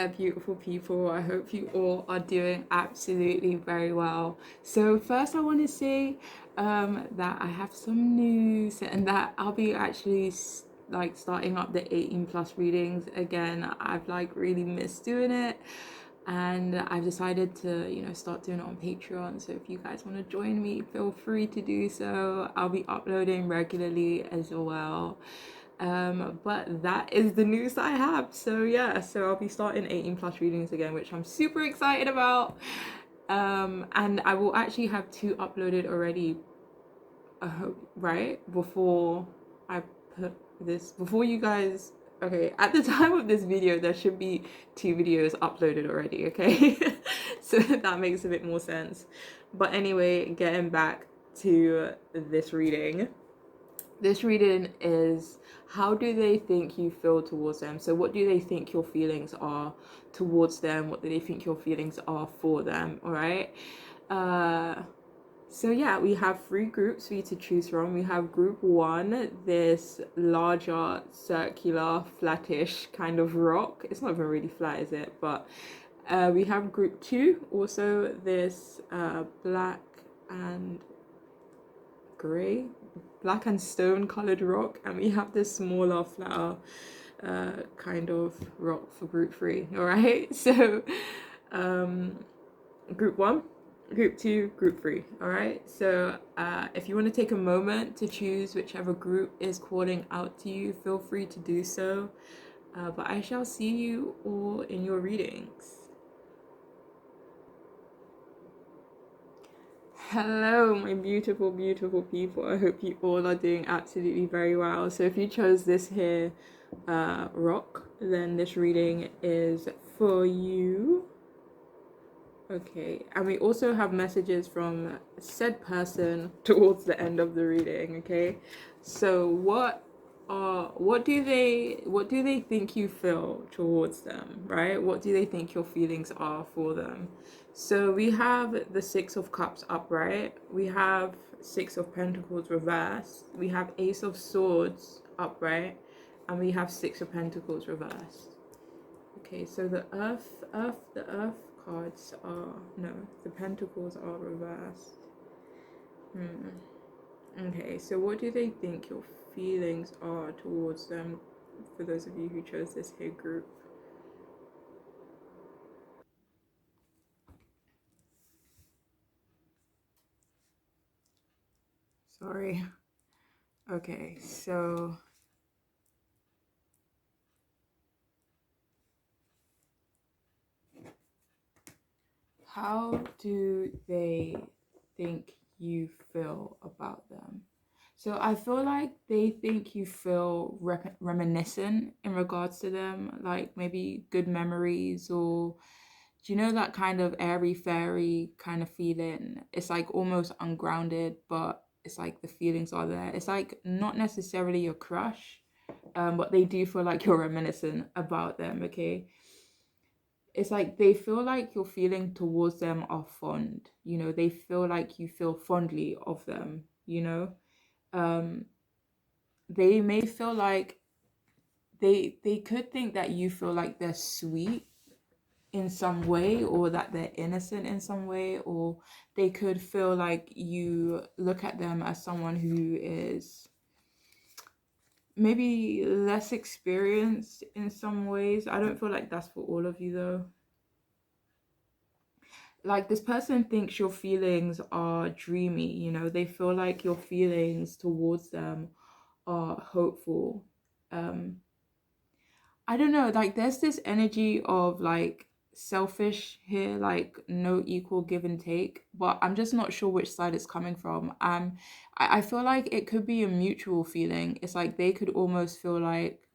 there, beautiful people. I hope you all are doing absolutely very well. So first I want to say that I have some news and that I'll be actually like starting up the 18 plus readings again. I've like really missed doing it, and I've decided to, start doing it on Patreon. So if you guys want to join me, feel free to do so. I'll be uploading regularly as well. But that is the news that I have. So yeah, so I'll be starting 18 plus readings again, which I'm super excited about. And I will actually have two uploaded already, right? Before I put this, before you guys, okay, at the time of this video, there should be two videos uploaded already, okay? So that makes a bit more sense. But anyway, getting back to this reading. This reading is, how do they think you feel towards them? So what do they think your feelings are towards them? What do they think your feelings are for them? All right. So yeah, we have three groups for you to choose from. We have group one, this larger, circular, flattish kind of rock. It's not even really flat, is it? But we have group two, also this black and grey, black and stone colored rock, and we have this smaller, flatter kind of rock for group three. All right, so group one, group two, group three. All right, so if you want to take a moment to choose whichever group is calling out to you, feel free to do so. But I shall see you all in your readings. Hello, my beautiful, beautiful people. I hope you all are doing absolutely very well. So if you chose this here rock, then this reading is for you. Okay, and we also have messages from said person towards the end of the reading, okay? So what do they think you feel towards them, right? What do they think your feelings are for them? So we have the Six of Cups upright, we have Six of Pentacles reversed, we have Ace of Swords upright, and we have Six of Pentacles reversed. Okay, so the earth cards are, no, the pentacles are reversed. Okay, so what do they think your feelings are towards them, for those of you who chose this here group? Sorry. Okay, so how do they think you feel about them? So I feel like they think you feel reminiscent in regards to them, like maybe good memories, or do you know that kind of airy fairy kind of feeling? It's like almost ungrounded, but it's like the feelings are there. It's like not necessarily your crush, but they do feel like you're reminiscent about them, okay? It's like they feel like your feeling towards them are fond, they feel like you feel fondly of them, they may feel like they could think that you feel like they're sweet in some way, or that they're innocent in some way, or they could feel like you look at them as someone who is maybe less experienced in some ways. I don't feel like that's for all of you though. Like, this person thinks your feelings are dreamy, they feel like your feelings towards them are hopeful. I don't know, like there's this energy of like selfish here, like no equal give and take, but I'm just not sure which side it's coming from. I feel like it could be a mutual feeling. It's like they could almost feel like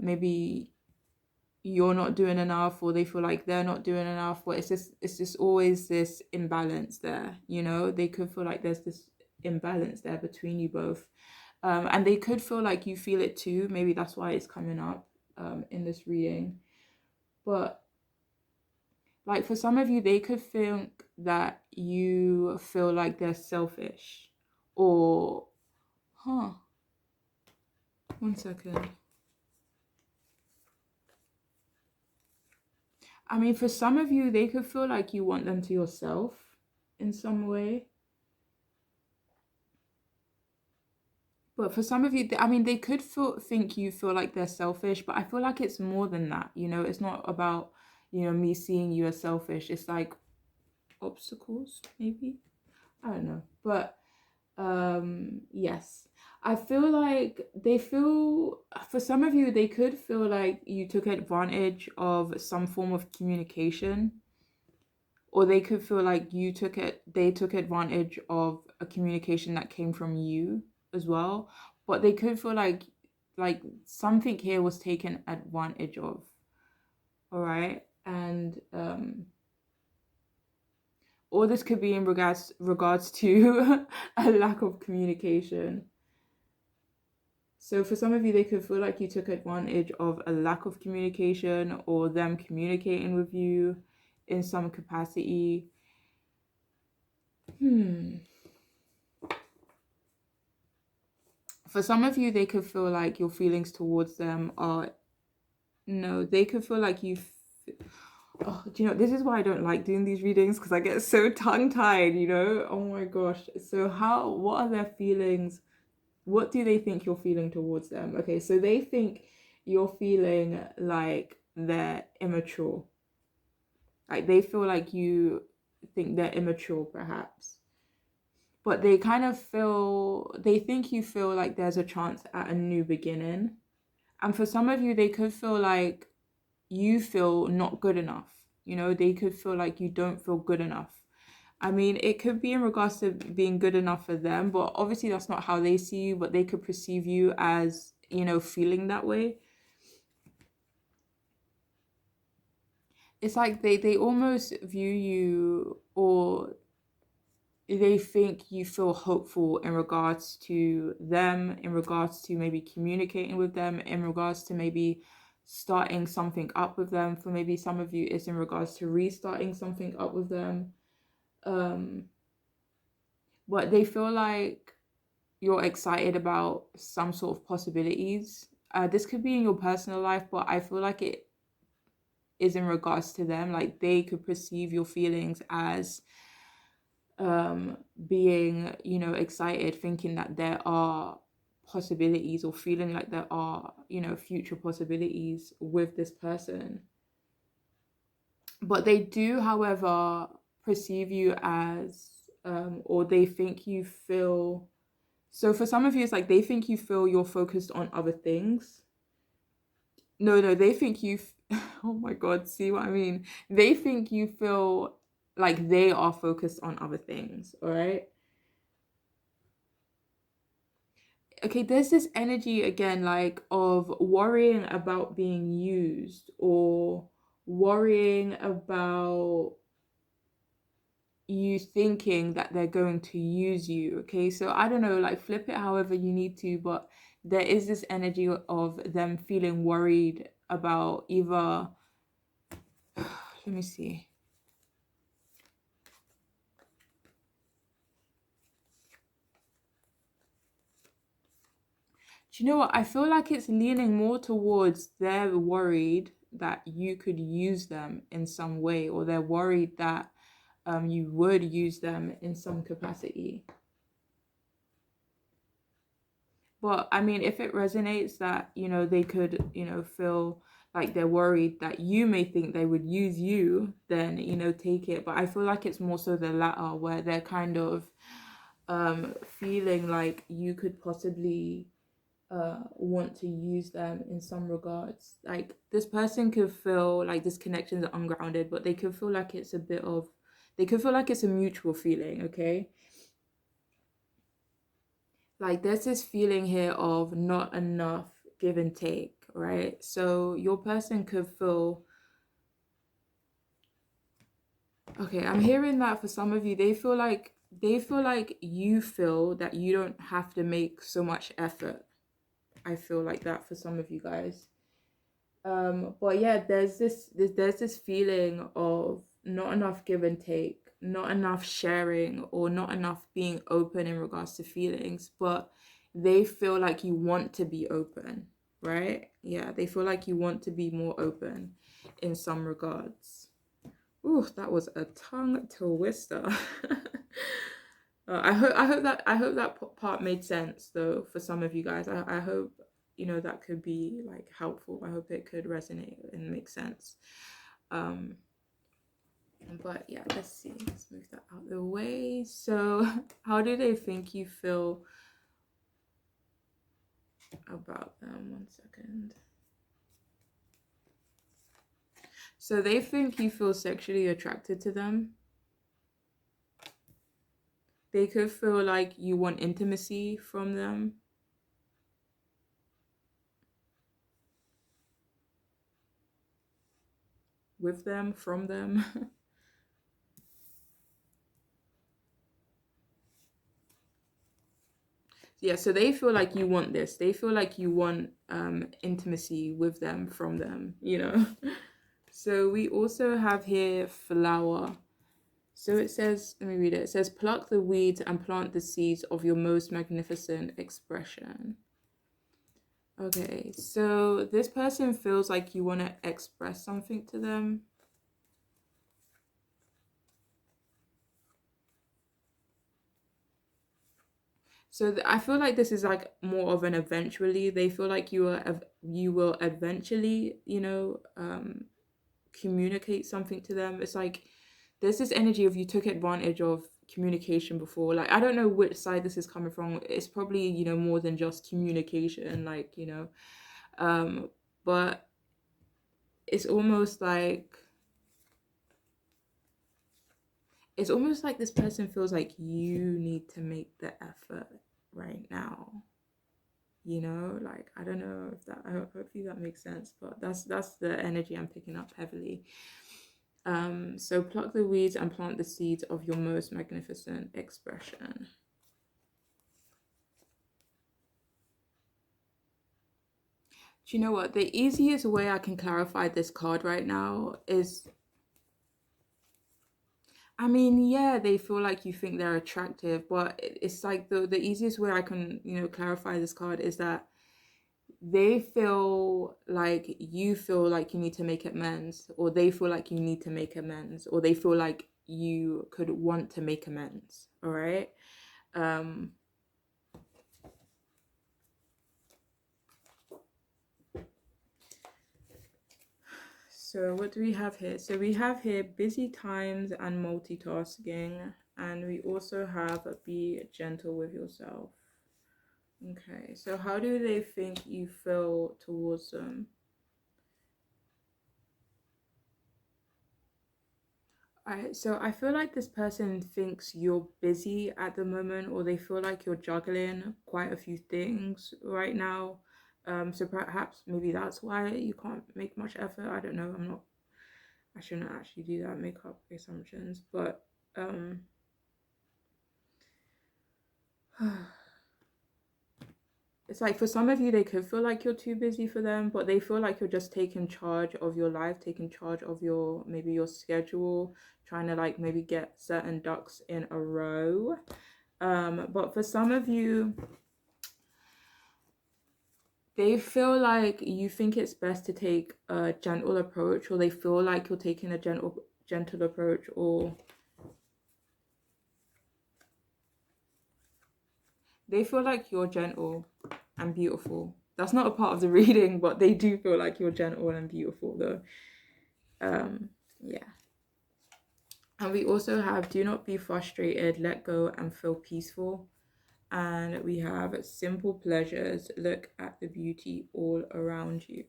maybe you're not doing enough, or they feel like they're not doing enough, but it's just always this imbalance there, they could feel like there's this imbalance there between you both. And they could feel like you feel it too. Maybe that's why it's coming up in this reading. But like for some of you, they could think that you feel like they're selfish, or one second. I mean, for some of you, they could feel like you want them to yourself in some way. But for some of you, I mean, they could think you feel like they're selfish, but I feel like it's more than that. It's not about, me seeing you as selfish. It's like obstacles, maybe. I don't know. But yes. I feel like for some of you, they could feel like you took advantage of some form of communication, or they could feel like they took advantage of a communication that came from you as well. But they could feel like something here was taken advantage of. All right. And or this could be in regards to a lack of communication. So for some of you, they could feel like you took advantage of a lack of communication, or them communicating with you in some capacity. For some of you, they could feel like your feelings towards them are, no, they could feel like oh, do you know, this is why I don't like doing these readings, because I get so tongue-tied, oh my gosh. So what are their feelings? What do they think you're feeling towards them? Okay, so they think you're feeling like they're immature. Like they feel like you think they're immature, perhaps. But they think you feel like there's a chance at a new beginning. And for some of you, they could feel like you feel not good enough. They could feel like you don't feel good enough. I mean, it could be in regards to being good enough for them, but obviously that's not how they see you, but they could perceive you as, feeling that way. It's like they almost view you, or they think you feel hopeful in regards to them, in regards to maybe communicating with them, in regards to maybe starting something up with them. For maybe some of you, it's in regards to restarting something up with them. But they feel like you're excited about some sort of possibilities. This could be in your personal life, but I feel like it is in regards to them. Like they could perceive your feelings as being, excited, thinking that there are possibilities, or feeling like there are, future possibilities with this person. But they do, however, perceive you as, or they think you feel. So for some of you, it's like they think you feel you're focused on other things. No, they think oh my God, see what I mean? They think you feel like they are focused on other things, all right? Okay, there's this energy again, like of worrying about being used, or worrying about you thinking that they're going to use you. Okay, so I don't know, like flip it however you need to, but there is this energy of them feeling worried about either let me see. Do you know what? I feel like it's leaning more towards they're worried that you could use them in some way, or they're worried that you would use them in some capacity. But I mean, if it resonates that, they could, feel like they're worried that you may think they would use you, then, take it. But I feel like it's more so the latter, where they're kind of feeling like you could possibly want to use them in some regards. Like this person could feel like this connection is ungrounded, but they could feel like it's a mutual feeling, okay? Like there's this feeling here of not enough give and take, right? So your person could feel, okay, I'm hearing that for some of you, they feel like you feel that you don't have to make so much effort. I feel like that for some of you guys. But yeah, there's this feeling of not enough give and take, not enough sharing, or not enough being open in regards to feelings, but they feel like you want to be open, right? Yeah, they feel like you want to be more open. in some regards. Ooh, that was a tongue twister. I hope that part made sense though for some of you guys. I hope that could be like helpful. I hope it could resonate and make sense. But yeah, let's see. Let's move that out of the way. So, how do they think you feel about them? 1 second. So they think you feel sexually attracted to them. They could feel like you want intimacy from them. With them, from them. Yeah, so they feel like you want this. They feel like you want intimacy with them, from them, So we also have here flower. So it says, let me read it. It says, pluck the weeds and plant the seeds of your most magnificent expression. Okay, so this person feels like you want to express something to them. So I feel like this is like more of an eventually. They feel like you will eventually, communicate something to them. It's like there's this energy of you took advantage of communication before. Like I don't know which side this is coming from. It's probably more than just communication. Like but it's almost like this person feels like you need to make the effort right now. Like I don't know if that, hopefully that makes sense, but that's the energy I'm picking up heavily. So pluck the weeds and plant the seeds of your most magnificent expression. Do you know what? The easiest way I can clarify this card right now is, I mean, yeah, they feel like you think they're attractive, but it's like the easiest way I can, clarify this card is that they feel like you feel like you need to make amends, or they feel like you need to make amends, or they feel like you could want to make amends. All right. So what do we have here? So we have here busy times and multitasking, and we also have be gentle with yourself. Okay, so how do they think you feel towards them? Alright, so I feel like this person thinks you're busy at the moment, or they feel like you're juggling quite a few things right now. So perhaps maybe that's why you can't make much effort. I don't know. I shouldn't actually do that, make up assumptions, but it's like for some of you, they could feel like you're too busy for them, but they feel like you're just taking charge of your life, taking charge of maybe your schedule, trying to like maybe get certain ducks in a row. But for some of you, they feel like you think it's best to take a gentle approach, or they feel like you're taking a gentle approach, or they feel like you're gentle and beautiful. That's not a part of the reading, but they do feel like you're gentle and beautiful though. Yeah. And we also have do not be frustrated, let go and feel peaceful. And we have simple pleasures, look at the beauty all around you.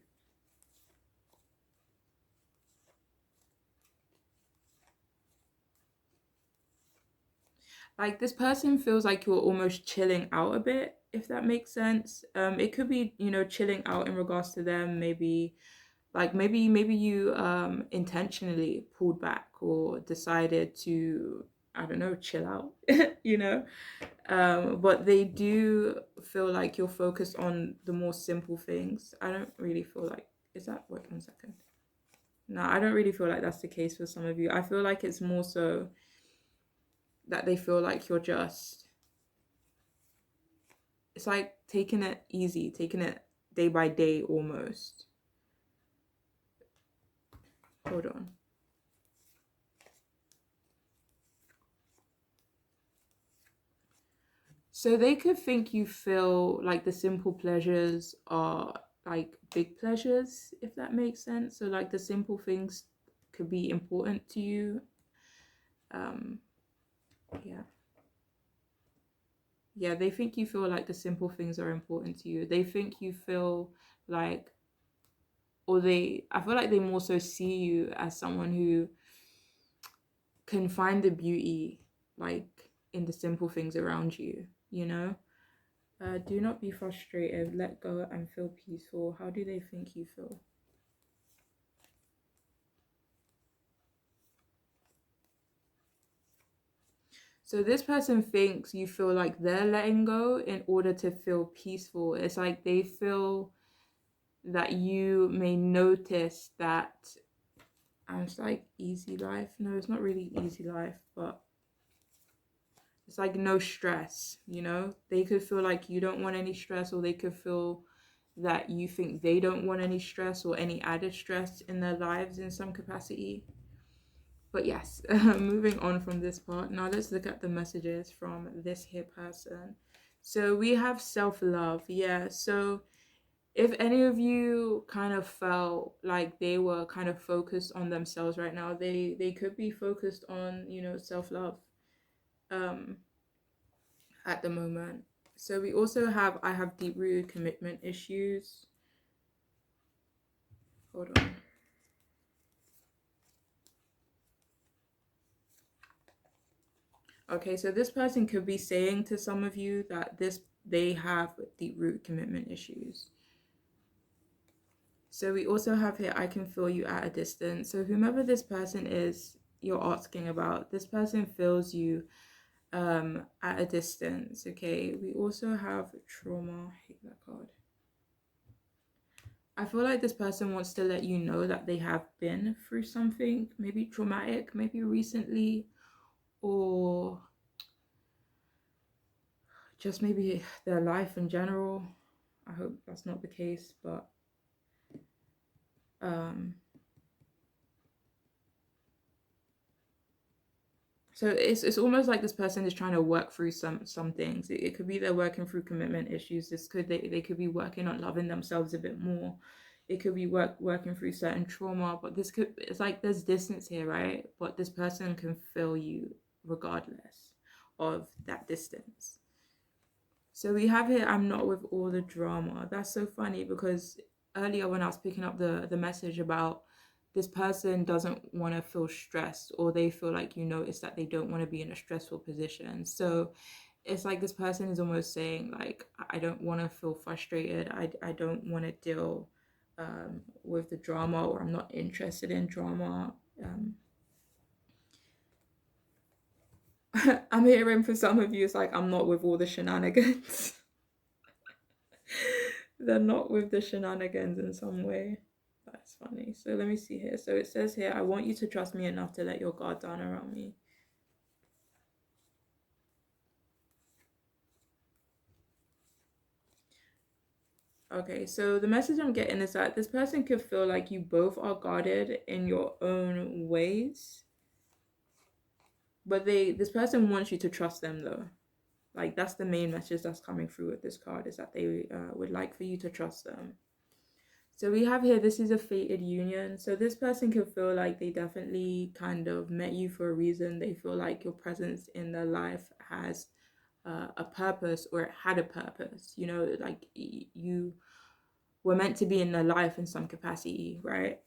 Like this person feels like you're almost chilling out a bit, if that makes sense. It could be, chilling out in regards to them, maybe maybe you intentionally pulled back or decided to, I don't know, chill out, but they do feel like you're focused on the more simple things. I don't really feel like, is that, wait 1 second, no, I don't really feel like that's the case for some of you. I feel like it's more so that they feel like you're just, it's like taking it easy, taking it day by day almost. hold on. So they could think you feel like the simple pleasures are like big pleasures, if that makes sense. So like the simple things could be important to you. Um, yeah. Yeah, they think you feel like the simple things are important to you. They think you feel like, or I feel like they more so see you as someone who can find the beauty like in the simple things around you, you know? Do not be frustrated, let go and feel peaceful. How do they think you feel? So this person thinks you feel like they're letting go in order to feel peaceful. It's like they feel that you may notice that, and it's like easy life. No, it's not really easy life, but it's like no stress, you know? They could feel like you don't want any stress, or they could feel that you think they don't want any stress or any added stress in their lives in some capacity. But yes, moving on from this part, now let's look at the messages from this here person. So we have self-love. Yeah, so if any of you kind of felt like they were kind of focused on themselves right now, they could be focused on, you know, self-love um at the moment. So we also have I have deep-rooted commitment issues. Hold on. Okay, so this person could be saying to some of you that they have deep-rooted commitment issues. So we also have here, I can feel you at a distance. So whomever this person is you're asking about, this person feels you at a distance. Okay, we also have trauma. I hate that card. I feel like this person wants to let you know that they have been through something, maybe traumatic, maybe recently, or just maybe their life in general. I hope that's not the case, but um so it's almost like this person is trying to work through some things. It could be they're working through commitment issues. They could be working on loving themselves a bit more. It could be working through certain trauma, but it's like there's distance here, right? But this person can feel you regardless of that distance. So we have here, I'm not with all the drama. That's so funny because earlier when I was picking up the message about this person doesn't want to feel stressed, or they feel like you notice that they don't want to be in a stressful position. So it's like this person is almost saying like, I don't want to feel frustrated. I don't want to deal with the drama, or I'm not interested in drama. I'm hearing for some of you, it's like I'm not with all the shenanigans. They're not with the shenanigans in some way. That's funny. So let me see here. So it says here, I want you to trust me enough to let your guard down around me. Okay, so the message I'm getting is that this person could feel like you both are guarded in your own ways. But this person wants you to trust them though. Like that's the main message that's coming through with this card, is that they would like for you to trust them. So we have here, this is a fated union. So this person could feel like they definitely kind of met you for a reason. They feel like your presence in their life has a purpose, or it had a purpose. You know, like you were meant to be in their life in some capacity, right?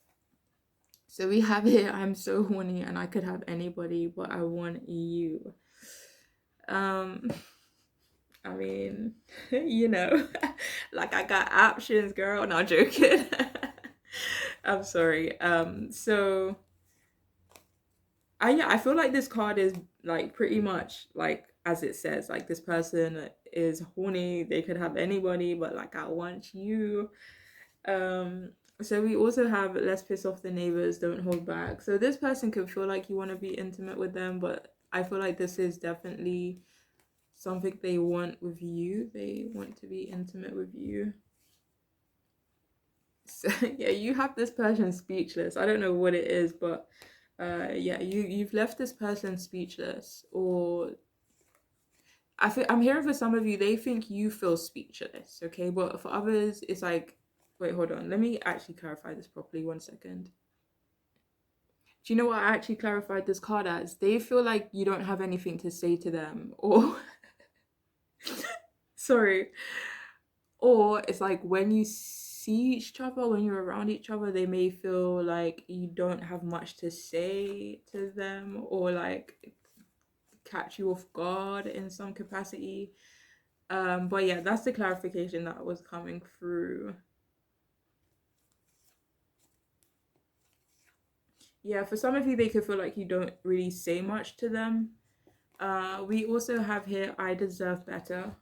So we have here, I'm so horny and I could have anybody, but I want you. Um, I mean, you know, like I got options, girl. Not joking. I'm sorry. So I feel like this card is like pretty much like as it says, like this person is horny, they could have anybody, but like I want you. Um so we also have let's piss off the neighbors, don't hold back. So this person could feel like you want to be intimate with them, but I feel like this is definitely something they want with you. They want to be intimate with you. yes. Yeah, you have this person speechless. I don't know what it is, but yeah, you've left this person speechless. Or I'm hearing for some of you, they think you feel speechless, okay? But for others, it's like, wait, hold on. Let me actually clarify this properly. 1 second. Do you know what I actually clarified this card as? They feel like you don't have anything to say to them, or sorry, or it's like when you see each other, when you're around each other, they may feel like you don't have much to say to them, or like catch you off guard in some capacity. But yeah, that's the clarification that was coming through. Yeah, for some of you, they could feel like you don't really say much to them. We also have here, I deserve better.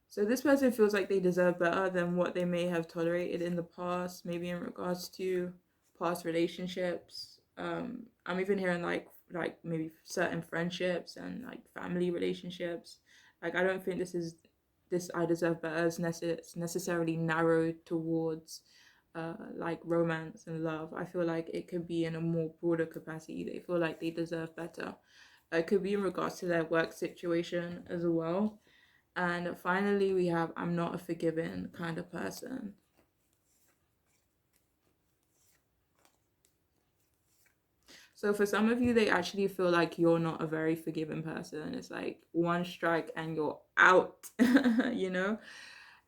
So this person feels like they deserve better than what they may have tolerated in the past, maybe in regards to past relationships. I'm even hearing like maybe certain friendships and like family relationships. Like I don't think this I deserve better is necessarily narrowed towards like romance and love. I feel like it could be in a more broader capacity. They feel like they deserve better. It could be in regards to their work situation as well. And finally, we have I'm not a forgiving kind of person. So for some of you, they actually feel like you're not a very forgiving person. It's like one strike and you're out, you know?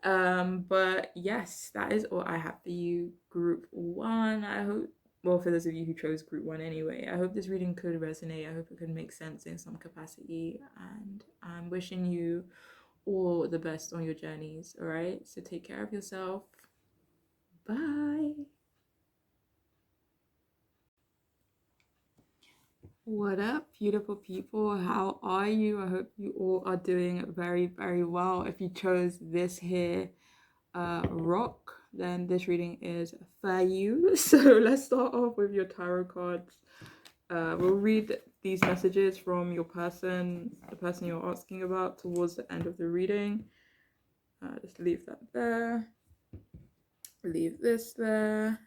But yes, that is all I have for you, group one. I hope, well, for those of you who chose group one anyway, I hope this reading could resonate. I hope it could make sense in some capacity. And I'm wishing you all the best on your journeys. All right. So take care of yourself. Bye. What up, beautiful people? How are you? I hope you all are doing very, very well. If you chose this here rock, then this reading is for you. So let's start off with your tarot cards. We'll read these messages from your person, the person you're asking about, towards the end of the reading. Just leave that there. Leave this there.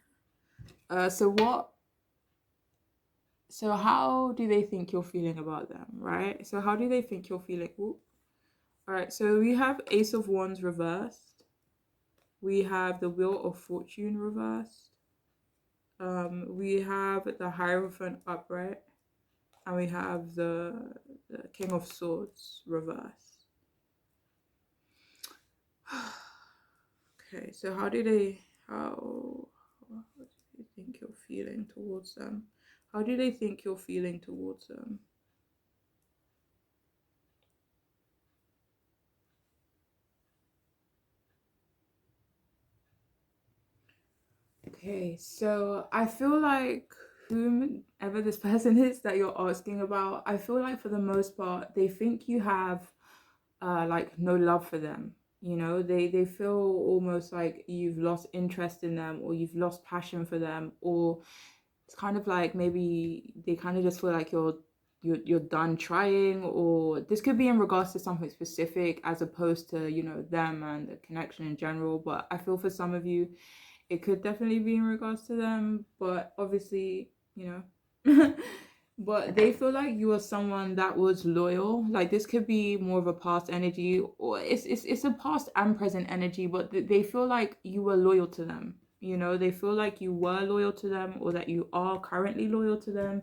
So how do they think you're feeling about them, right? So how do they think you're feeling? Ooh. All right, so we have Ace of Wands reversed. We have the Wheel of Fortune reversed. We have the Hierophant upright. And we have the King of Swords reversed. Okay, so how do they think you're feeling towards them? How do they think you're feeling towards them? Okay, so I feel like whomever this person is that you're asking about, I feel like for the most part, they think you have like no love for them. You know, they feel almost like you've lost interest in them, or you've lost passion for them, or it's kind of like maybe they kind of just feel like you're done trying, or this could be in regards to something specific as opposed to, you know, them and the connection in general. But I feel for some of you it could definitely be in regards to them, but obviously, you know. But they feel like you are someone that was loyal. Like this could be more of a past energy, or it's a past and present energy, but they feel like you were loyal to them. You know, they feel like you were loyal to them, or that you are currently loyal to them.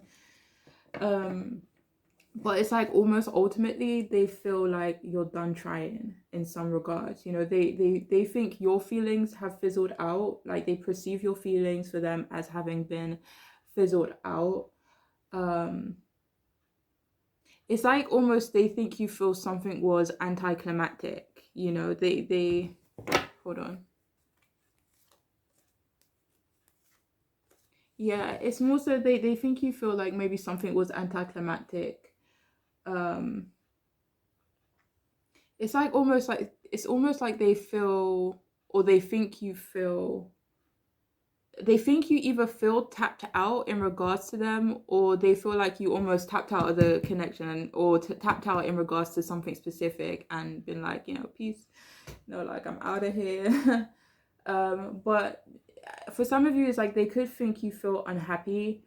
But it's like almost ultimately they feel like you're done trying in some regards. You know, they think your feelings have fizzled out. Like they perceive your feelings for them as having been fizzled out. It's like almost they think you feel something was anticlimactic. You know, they hold on. Yeah, it's more so they think you feel like maybe something was anticlimactic. um it's almost like they feel, or they think you feel they think you either feel tapped out in regards to them, or they feel like you almost tapped out of the connection, or tapped out in regards to something specific and been like, peace, like I'm out of here. But for some of you, it's like they could think you feel unhappy.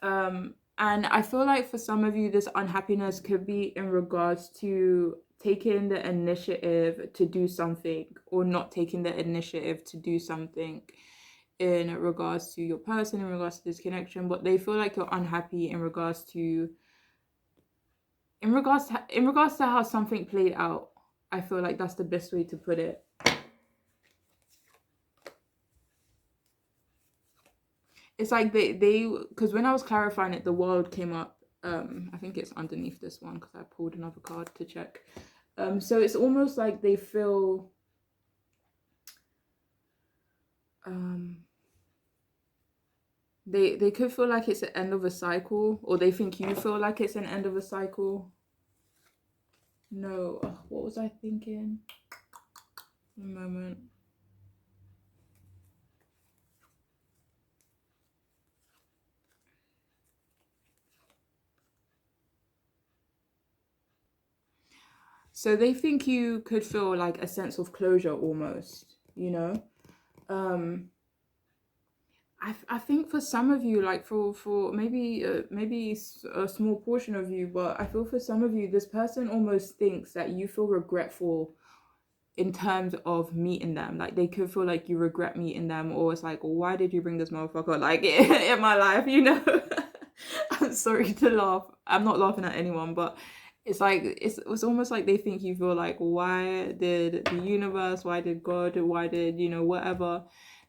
And I feel like for some of you, this unhappiness could be in regards to taking the initiative to do something, or not taking the initiative to do something in regards to your person, in regards to this connection. But they feel like you're unhappy in regards to how something played out. I feel like that's the best way to put it. It's like they because when I was clarifying it, the world came up. I think it's underneath this one because I pulled another card to check. So it's almost like they feel they could feel like it's the end of a cycle, or they think you feel like it's an end of a cycle. No, what was I thinking? A moment. So they think you could feel like a sense of closure almost, I think for some of you, like for maybe a small portion of you, but I feel for some of you, this person almost thinks that you feel regretful in terms of meeting them. Like they could feel like you regret meeting them, or it's like, well, why did you bring this motherfucker like in my life? I'm sorry to laugh. I'm not laughing at anyone, but it's like it's almost like they think you feel like, why did the universe, why did God, why did whatever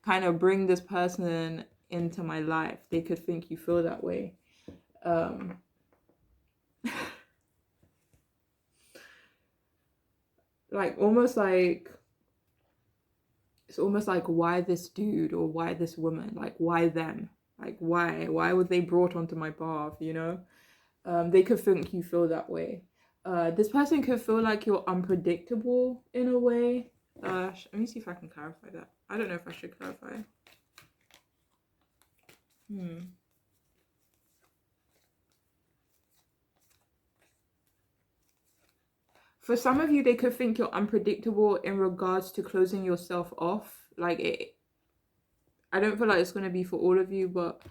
kind of bring this person into my life. They could think you feel that way. Like almost like it's almost like, why this dude or why this woman? Like why them? Like why were they brought onto my path? They could think you feel that way. This person could feel like you're unpredictable in a way. Let me see if I can clarify that. I don't know if I should clarify. For some of you, they could think you're unpredictable in regards to closing yourself off. Like I don't feel like it's going to be for all of you, but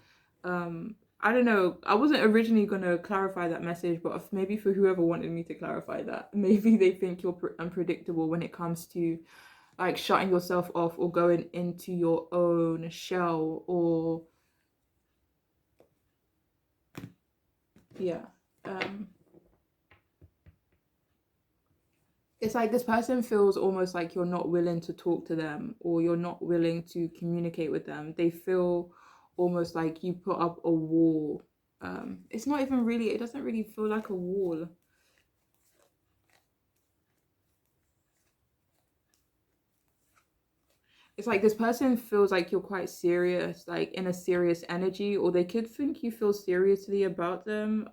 I don't know. I wasn't originally going to clarify that message, but maybe for whoever wanted me to clarify that, maybe they think you're unpredictable when it comes to like shutting yourself off or going into your own shell, or it's like this person feels almost like you're not willing to talk to them, or you're not willing to communicate with them. They feel almost like you put up a wall. It's not even really, it doesn't really feel like a wall. It's like this person feels like you're quite serious, like in a serious energy, or they could think you feel seriously about them.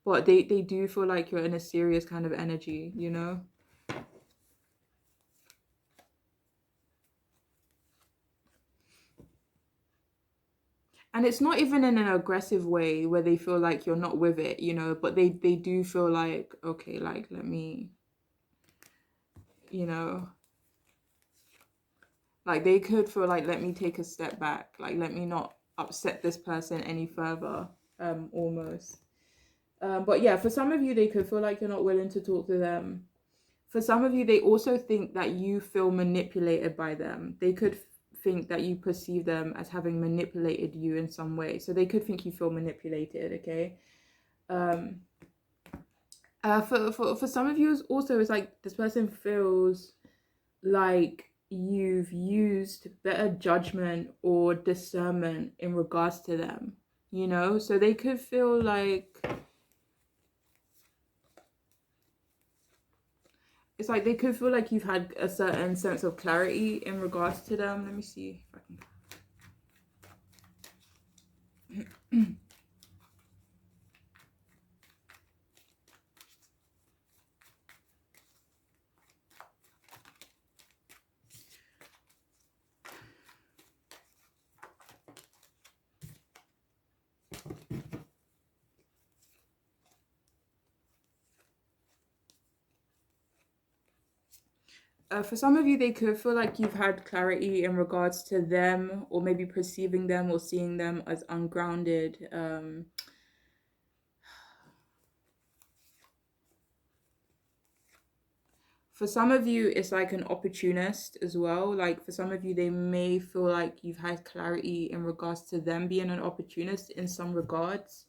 But they do feel like you're in a serious kind of energy, And it's not even in an aggressive way where they feel like you're not with it, but they do feel like, okay, like let me, like they could feel like, let me take a step back, like let me not upset this person any further, almost. But yeah, for some of you, they could feel like you're not willing to talk to them. For some of you, they also think that you feel manipulated by them. They could think that you perceive them as having manipulated you in some way. So they could think you feel manipulated, okay? For some of you also, it's like this person feels like you've used better judgment or discernment in regards to them, So they could feel like it's like they could feel like you've had a certain sense of clarity in regards to them. Let me see if I can. For some of you, they could feel like you've had clarity in regards to them, or maybe perceiving them or seeing them as ungrounded. For some of you, it's like an opportunist as well. Like for some of you, they may feel like you've had clarity in regards to them being an opportunist in some regards.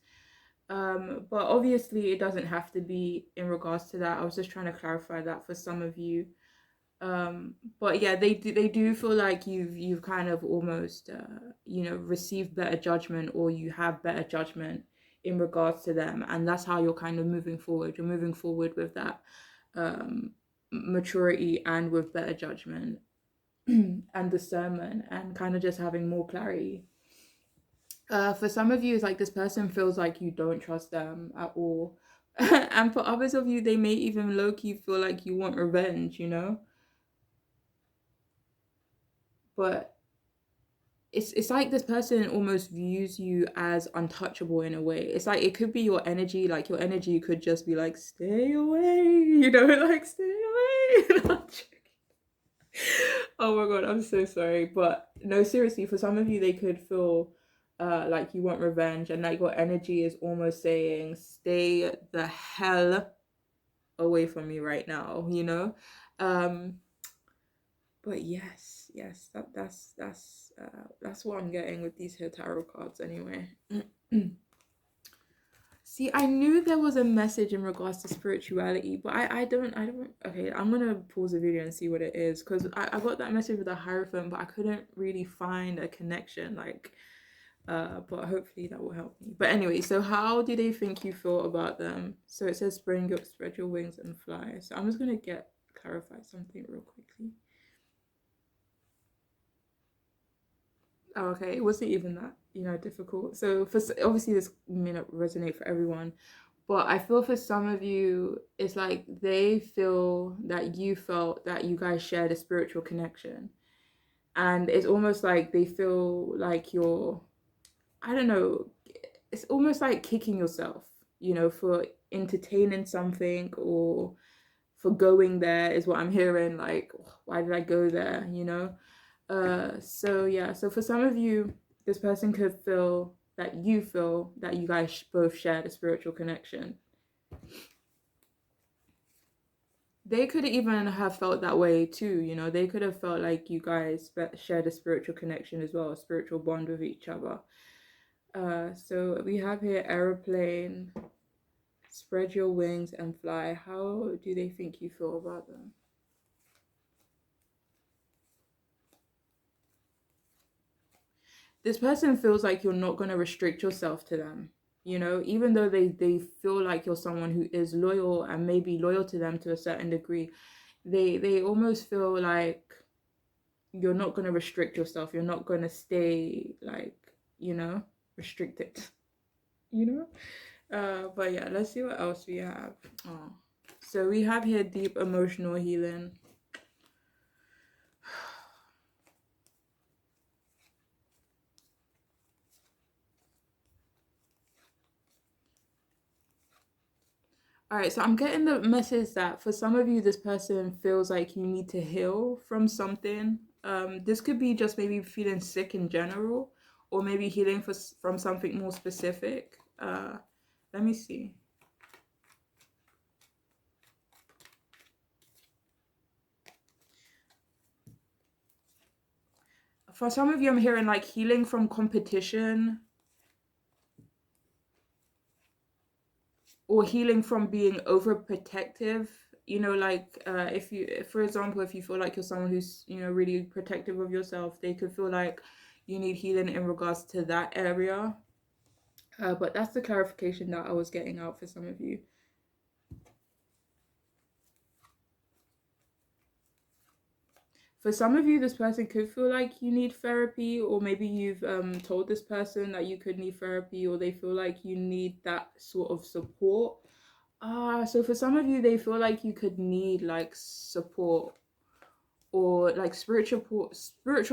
But obviously, it doesn't have to be in regards to that. I was just trying to clarify that for some of you. But yeah, they do feel like you've kind of almost received better judgment, or you have better judgment in regards to them, and that's how you're kind of moving forward. You're moving forward with that um maturity and with better judgment and discernment, and kind of just having more clarity. For some of you, it's like this person feels like you don't trust them at all. And for others of you, they may even low key feel like you want revenge. But it's like this person almost views you as untouchable in a way. It's like it could be your energy, like your energy could just be like, stay away, like stay away. Oh my god, I'm so sorry. But no, seriously, for some of you they could feel like you want revenge, and like your energy is almost saying, stay the hell away from me right now. Um but yes, that's what I'm getting with these here tarot cards anyway. See, I knew there was a message in regards to spirituality, but I don't. Okay, I'm gonna pause the video and see what it is, because I got that message with the Hierophant, but I couldn't really find a connection. But hopefully that will help me. But anyway, so how do they think you feel about them? So it says spread your wings and fly. So I'm just gonna clarify something real quickly. Oh, okay, it wasn't even that difficult. So for obviously this may not resonate for everyone, but I feel for some of you, it's like they feel that you felt that you guys shared a spiritual connection, and it's almost like they feel like you're, I don't know, it's almost like kicking yourself, for entertaining something, or for going there, is what I'm hearing. Like, why did I go there? So yeah, so for some of you, this person could feel that you guys both shared a spiritual connection. They could even have felt that way too. They could have felt like you guys shared a spiritual connection as well, a spiritual bond with each other. So we have here aeroplane, spread your wings and fly. How do they think you feel about them? This person feels like you're not going to restrict yourself to them. Even though they feel like you're someone who is loyal and maybe loyal to them to a certain degree, they almost feel like you're not going to restrict yourself. You're not going to stay like, restricted. you know but yeah, let's see what else we have. Oh, so we have here deep emotional healing. All right, so I'm getting the message that for some of you, this person feels like you need to heal from something. This could be just maybe feeling sick in general, or maybe healing from something more specific. Let me see. For some of you, I'm hearing like healing from competition, or healing from being overprotective. Like if for example, if you feel like you're someone who's really protective of yourself, they could feel like you need healing in regards to that area. But that's the clarification that I was getting out for some of you. For some of you, this person could feel like you need therapy, or maybe you've told this person that you could need therapy, or they feel like you need that sort of support. So for some of you, they feel like you could need like support, or like spiritual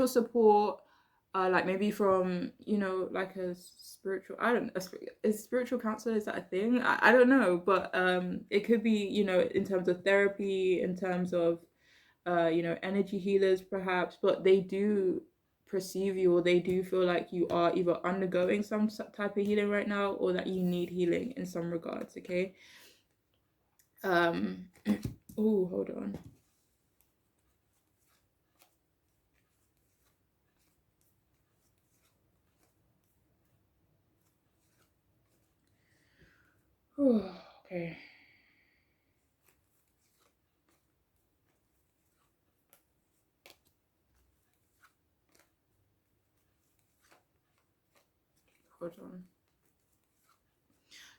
support, like maybe from like a spiritual, I don't know, is spiritual counselor, is that a thing? I don't know, but it could be in terms of therapy, in terms of energy healers perhaps, but they do perceive you, or they do feel like you are either undergoing some type of healing right now, or that you need healing in some regards. Okay. Oh, hold on. Oh, okay. Hold on.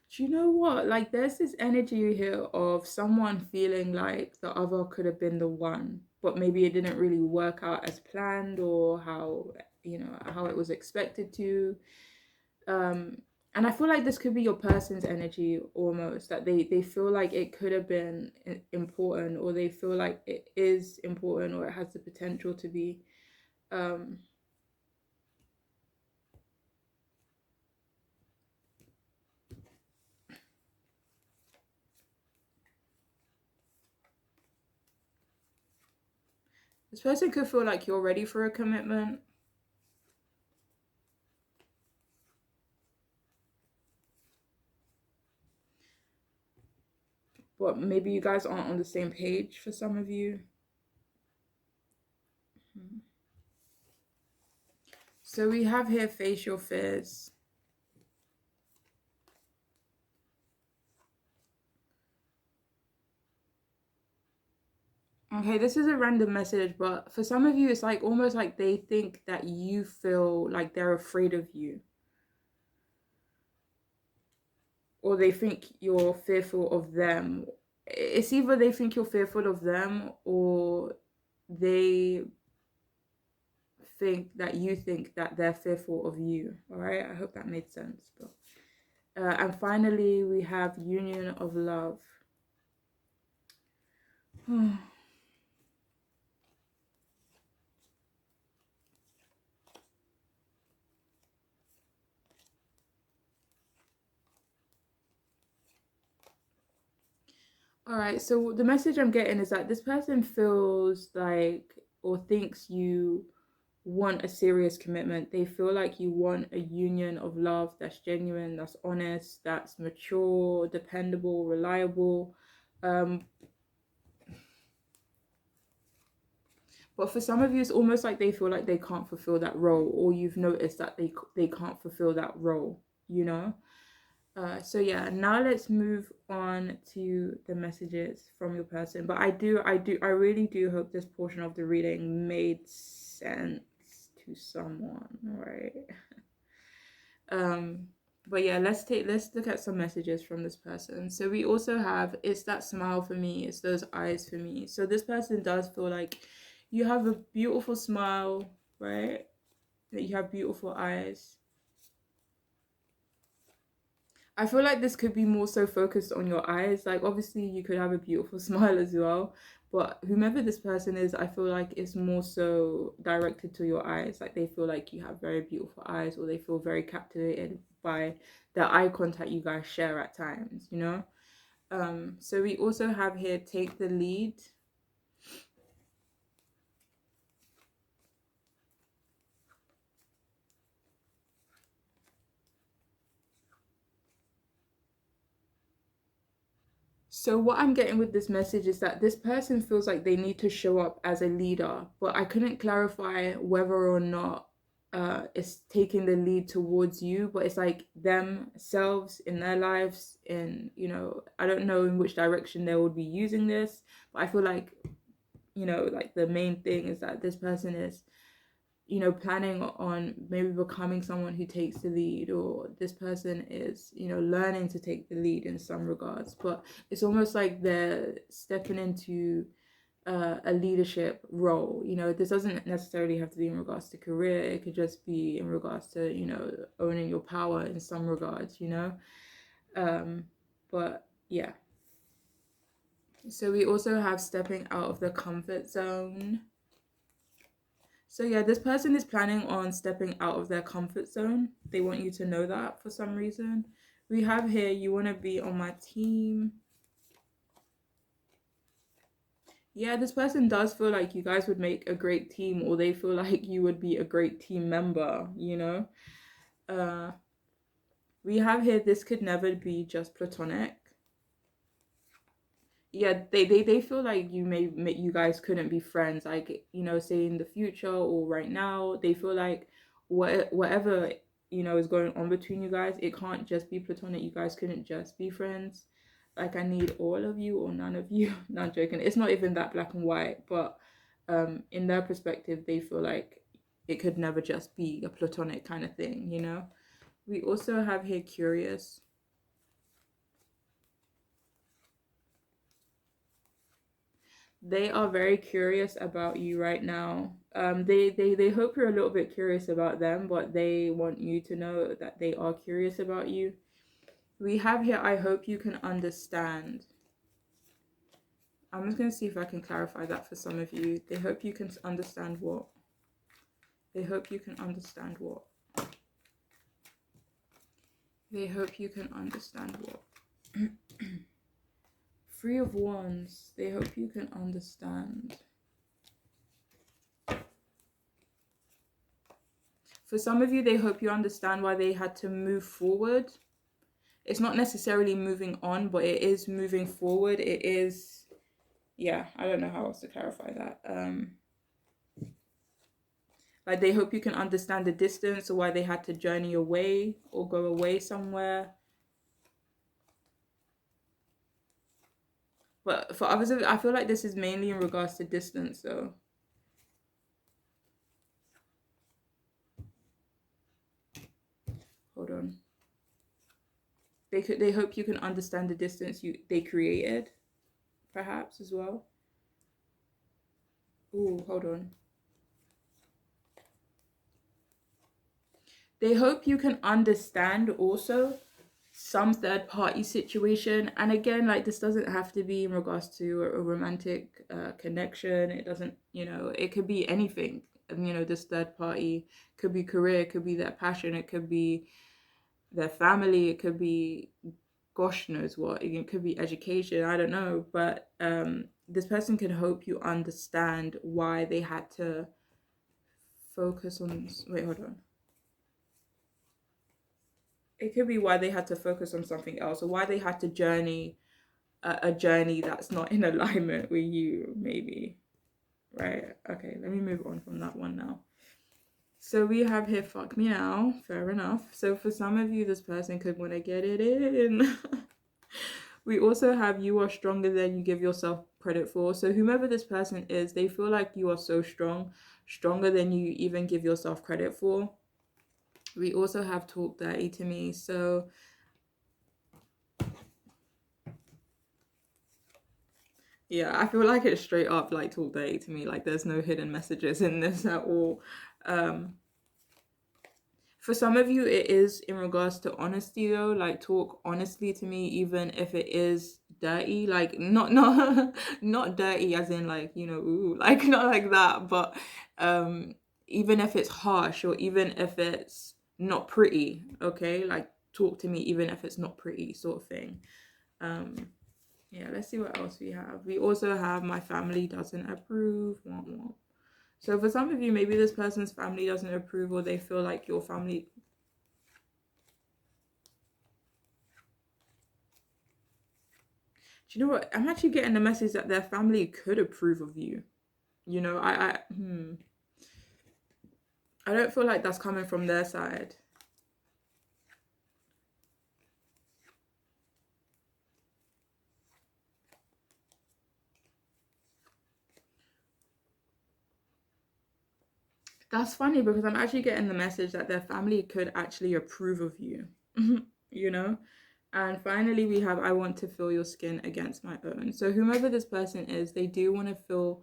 Do you know what? Like, there's this energy here of someone feeling like the other could have been the one, but maybe it didn't really work out as planned, or how, how it was expected to. Um, and I feel like this could be your person's energy almost, that they feel like it could have been important, or they feel like it is important, or it has the potential to be. Um, this person could feel like you're ready for a commitment. But maybe you guys aren't on the same page for some of you. So we have here face your fears. Okay, this is a random message, but for some of you, it's like almost like they think that you feel like they're afraid of you, or they think you're fearful of them. It's either they think you're fearful of them, or they think that they're fearful of you. All right, I hope that made sense. But and finally, we have union of love. All right, so the message I'm getting is that this person feels like, or thinks you want a serious commitment. They feel like you want a union of love that's genuine, that's honest, that's mature, dependable, reliable. But for some of you, it's almost like they feel like they can't fulfill that role, or you've noticed that they can't fulfill that role, you know? So yeah, now let's move on to the messages from your person. But I really do hope this portion of the reading made sense to someone, right? But yeah, let's look at some messages from this person. So we also have, it's that smile for me, it's those eyes for me. So this person does feel like you have a beautiful smile, right? That you have beautiful eyes. I feel like this could be more so focused on your eyes. Like, obviously, you could have a beautiful smile as well, but whomever this person is, I feel like it's more so directed to your eyes. Like, they feel like you have very beautiful eyes, or they feel very captivated by the eye contact you guys share at times, you know? So we also have here, take the lead. So what I'm getting with this message is that this person feels like they need to show up as a leader, but I couldn't clarify whether or not it's taking the lead towards you, but it's like themselves in their lives, in, I don't know in which direction they would be using this, but I feel like, like the main thing is that this person is, planning on maybe becoming someone who takes the lead, or this person is, learning to take the lead in some regards. But it's almost like they're stepping into a leadership role. This doesn't necessarily have to be in regards to career. It could just be in regards to, owning your power in some regards, but yeah. So we also have stepping out of the comfort zone. So yeah, this person is planning on stepping out of their comfort zone. They want you to know that for some reason. We have here, you want to be on my team. Yeah, this person does feel like you guys would make a great team, or they feel like you would be a great team member, you know? Uh, we have here, this could never be just platonic. Yeah, they feel like you guys couldn't be friends, like, you know, say in the future or right now. They feel like whatever, you know, is going on between you guys, it can't just be platonic. You guys couldn't just be friends. Like, I need all of you or none of you. Not joking, it's not even that black and white, but in their perspective, they feel like it could never just be a platonic kind of thing, you know. We also have here curious. They are very curious about you right now. They hope you're a little bit curious about them, but they want you to know that they are curious about you. We have here, I hope you can understand. I'm just going to see if I can clarify that for some of you. They hope you can understand what? They hope you can understand what? They hope you can understand what? Three of Wands. They hope you can understand. For some of you, they hope you understand why they had to move forward. It's not necessarily moving on, but it is moving forward. It is, yeah, I don't know how else to clarify that. Like, they hope you can understand the distance, or why they had to journey away or go away somewhere. But for others, I feel like this is mainly in regards to distance, though. Hold on. They hope you can understand the distance they created, perhaps, as well. Ooh, hold on. They hope you can understand also some third party situation. And again, like, this doesn't have to be in regards to a romantic connection. It doesn't, you know, it could be anything. And, you know, this third party could be career, it could be their passion, it could be their family, it could be gosh knows what, it could be education, I don't know. But this person can hope you understand why they had to focus on, wait, hold on. It could be why they had to focus on something else, or why they had to journey a journey that's not in alignment with you, maybe. Right? Okay, let me move on from that one now. So we have here, fuck me now. Fair enough. So for some of you, this person could want to get it in. We also have, you are stronger than you give yourself credit for. So whomever this person is, they feel like you are so strong, stronger than you even give yourself credit for. We also have talk dirty to me. So yeah, I feel like it's straight up like talk dirty to me. Like, there's no hidden messages in this at all. For some of you, it is in regards to honesty, though. Like, talk honestly to me, even if it is dirty. Like, not dirty as in, like, you know, ooh, like, not like that. But even if it's harsh, or even if it's not pretty, okay? Like, talk to me even if it's not pretty, sort of thing. Yeah, let's see what else we have. We also have, my family doesn't approve. Womp womp. So for some of you, maybe this person's family doesn't approve, or they feel like your family... Do you know what? I'm actually getting the message that their family could approve of you. You know, I don't feel like that's coming from their side. That's funny, because I'm actually getting the message that their family could actually approve of you. You know? And finally, we have, I want to feel your skin against my own. So whomever this person is, they do want to feel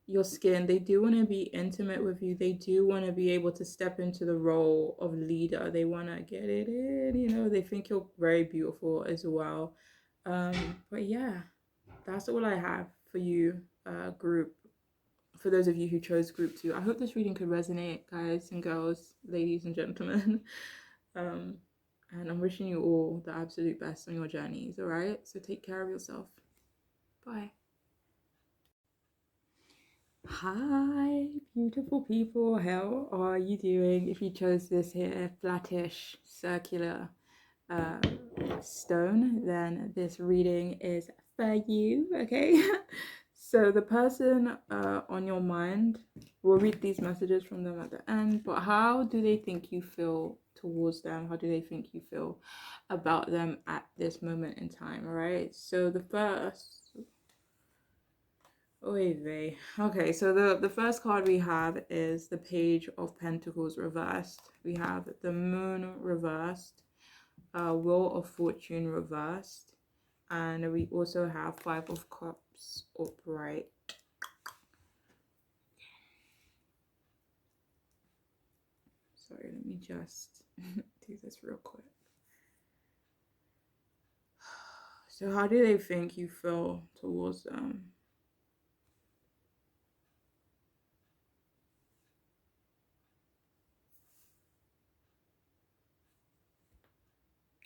your skin. They do want to be intimate with you. They do want to be able to step into the role of leader. They want to get it in, you know. They think you're very beautiful as well. But yeah, that's all I have for you, group. For those of you who chose group 2, I hope this reading could resonate, guys and girls, ladies and gentlemen. And I'm wishing you all the absolute best on your journeys, all right? So take care of yourself. Bye. Hi, beautiful people. How are you doing? If you chose this here flattish circular uh, stone, then this reading is for you, okay? So the person on your mind, we'll read these messages from them at the end, but how do they think you feel towards them? How do they think you feel about them at this moment in time, all right? So the first Oy vey. Okay, so the first card we have is the Page of Pentacles reversed. We have the Moon reversed, Wheel of Fortune reversed, and we also have Five of Cups upright. Sorry, let me just do this real quick. So how do they think you feel towards them?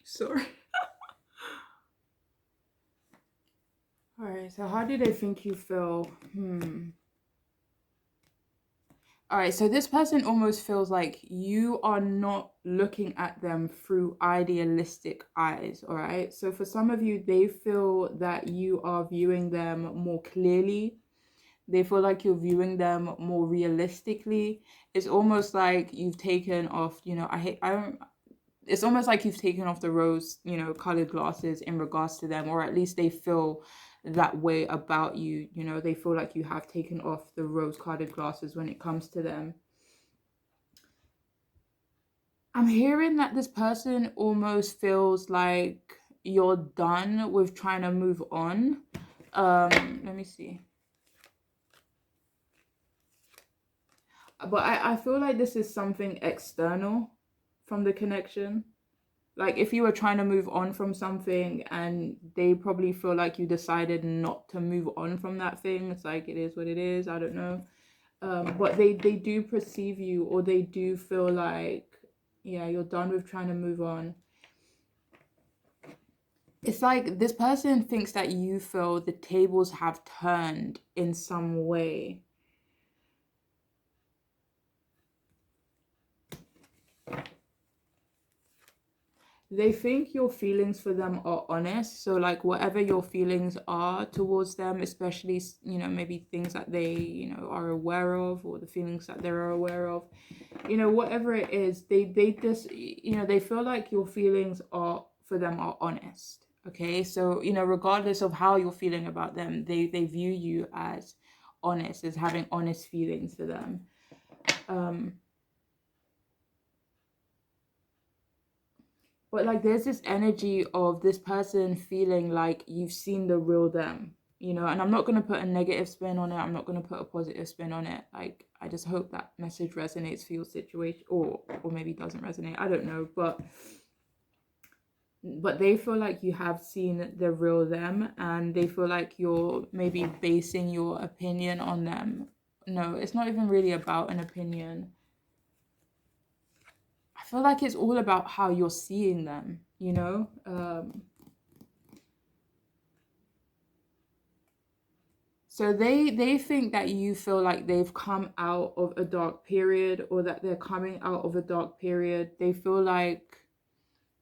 Sorry. All right, so how do they think you feel? All right, so this person almost feels like you are not looking at them through idealistic eyes, all right? So for some of you, they feel that you are viewing them more clearly. They feel like you're viewing them more realistically. It's almost like you've taken off, it's almost like you've taken off the rose, colored glasses in regards to them, or at least they feel that way about you. They feel like you have taken off the rose colored glasses when it comes to them. I'm hearing that this person almost feels like you're done with trying to move on. Let me see. But I feel like this is something external from the connection. Like if you were trying to move on from something and they probably feel like you decided not to move on from that thing. It's like it is what it is. I don't know. But they do perceive you, or they do feel like, yeah, you're done with trying to move on. It's like this person thinks that you feel the tables have turned in some way. They think your feelings for them are honest. So like whatever your feelings are towards them, especially, maybe things that they, are aware of, or the feelings that they're aware of, whatever it is, they just, they feel like your feelings are for them are honest. Okay. So, regardless of how you're feeling about them, they view you as honest, as having honest feelings for them. But like there's this energy of this person feeling like you've seen the real them, and I'm not going to put a negative spin on it. I'm not going to put a positive spin on it. Like I just hope that message resonates for your situation, or maybe doesn't resonate. I don't know, but they feel like you have seen the real them, and they feel like you're maybe basing your opinion on them. No, it's not even really about an opinion. I feel like it's all about how you're seeing them, So they think that you feel like they've come out of a dark period, or that they're coming out of a dark period. They feel like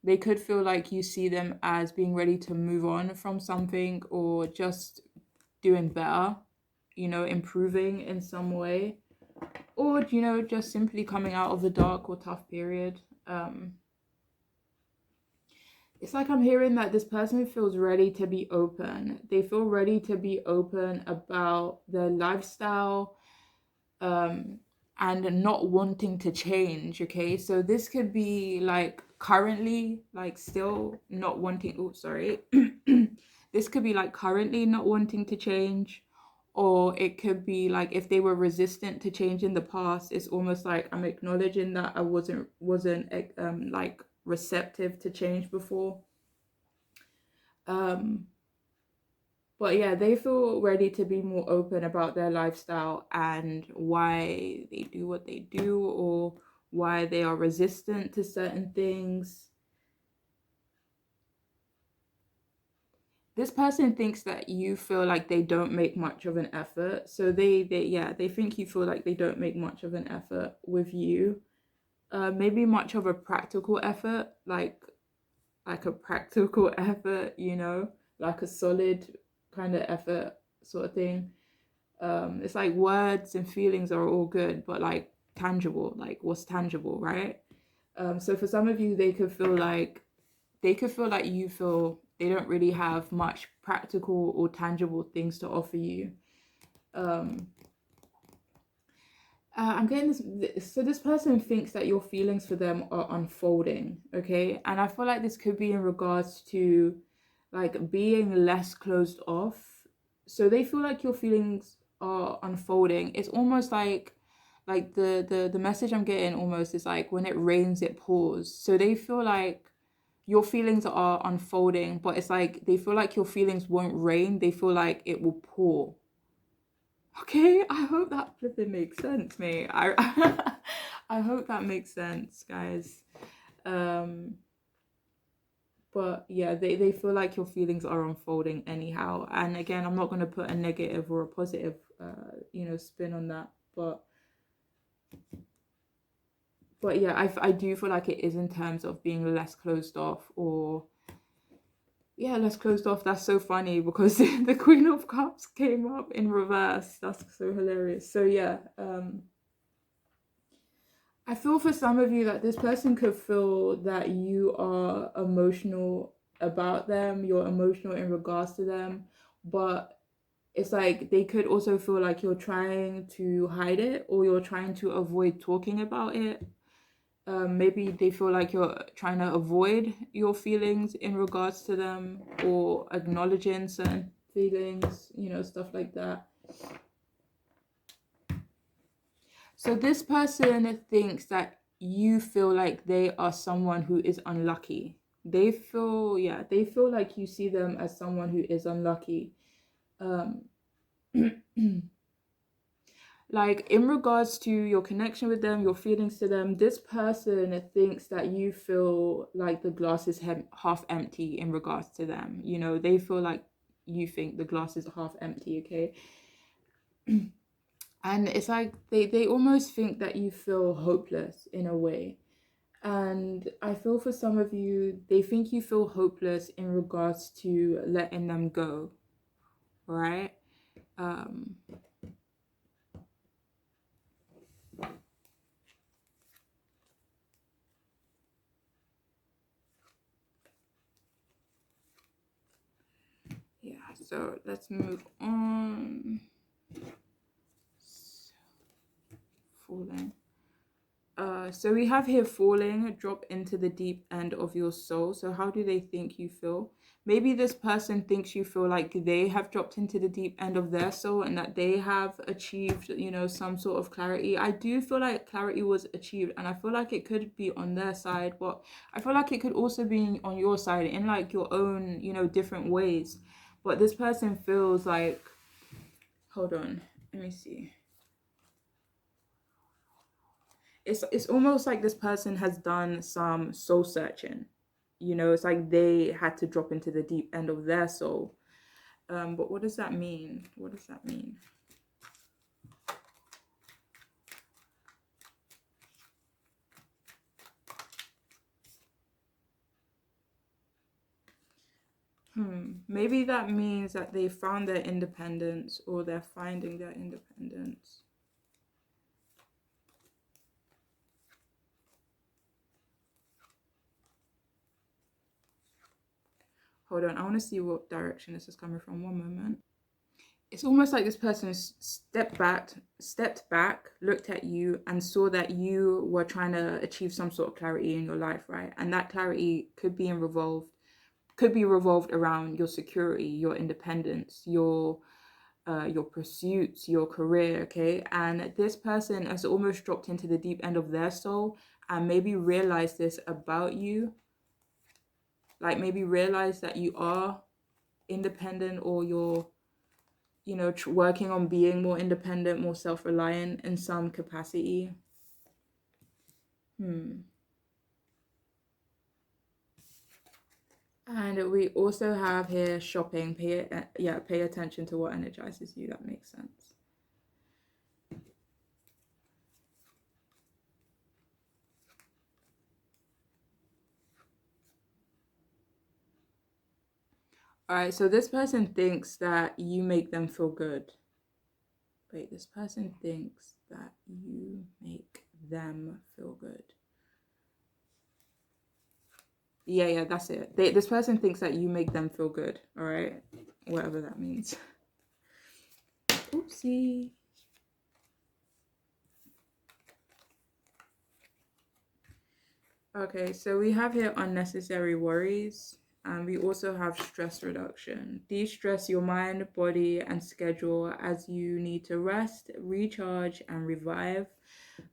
they could feel like you see them as being ready to move on from something, or just doing better, improving in some way, or just simply coming out of a dark or tough period. It's like I'm hearing that this person feels ready to be open. They feel ready to be open about their lifestyle, and not wanting to change. Okay, so this could be like currently, like still not wanting. Oh, sorry. This could be like currently not wanting to change, or it could be like if they were resistant to change in the past. It's almost like I'm acknowledging that I wasn't like receptive to change before. But yeah, they feel ready to be more open about their lifestyle and why they do what they do, or why they are resistant to certain things. this person thinks that you feel like they don't make much of an effort. So they think you feel like they don't make much of an effort with you. Maybe much of a practical effort, like a practical effort, like a solid kind of effort sort of thing. It's like words and feelings are all good, but like tangible, like what's tangible, right? So for some of you, they could feel like you feel they don't really have much practical or tangible things to offer you. Um, I'm getting this. So this person thinks that your feelings for them are unfolding, okay? And I feel like this could be in regards to like being less closed off. So they feel like your feelings are unfolding. It's almost like the message I'm getting almost is like when it rains, it pours. So they feel like your feelings are unfolding, but it's like they feel like your feelings won't rain. They feel like it will pour. Okay, I hope that flipping makes sense, mate. I hope that makes sense, guys. Um, but yeah, they feel like your feelings are unfolding anyhow. And again, I'm not gonna put a negative or a positive spin on that. But yeah, I do feel like it is in terms of being less closed off or yeah, less closed off. That's so funny because the Queen of Cups came up in reverse. That's so hilarious. So yeah, I feel for some of you that this person could feel that you are emotional about them, you're emotional in regards to them, but it's like they could also feel like you're trying to hide it or you're trying to avoid talking about it. Maybe they feel like you're trying to avoid your feelings in regards to them or acknowledging certain feelings, stuff like that. So this person thinks that you feel like they are someone who is unlucky. They feel like you see them as someone who is unlucky. Um, like in regards to your connection with them, your feelings to them, this person thinks that you feel like the glass is half empty in regards to them. They feel like you think the glass is half empty, okay? And it's like they almost think that you feel hopeless in a way. And I feel for some of you, they think you feel hopeless in regards to letting them go, right? Um, yeah, so let's move on. Falling. So we have here falling, drop into the deep end of your soul. So how do they think you feel? Maybe this person thinks you feel like they have dropped into the deep end of their soul and that they have achieved, some sort of clarity. I do feel like clarity was achieved and I feel like it could be on their side, but I feel like it could also be on your side in like your own, different ways. But this person feels like, hold on, let me see. It's almost like this person has done some soul searching. It's like they had to drop into the deep end of their soul. But what does that mean? What does that mean? Maybe that means that they found their independence or they're finding their independence. Hold on, I want to see what direction this is coming from. One moment. It's almost like this person stepped back, looked at you, and saw that you were trying to achieve some sort of clarity in your life, right? And that clarity could be revolved around your security, your independence, your pursuits, your career, okay? And this person has almost dropped into the deep end of their soul and maybe realized this about you, like maybe realize that you are independent or you're working on being more independent, more self-reliant in some capacity. And we also have here shopping. Pay attention to what energizes you. That makes sense. All right, so this person thinks that you make them feel good. Wait, this person thinks that you make them feel good. Yeah, that's it. This person thinks that you make them feel good. All right, whatever that means. Oopsie. Okay, so we have here unnecessary worries, and we also have stress reduction. De-stress your mind, body, and schedule as you need to rest, recharge, and revive.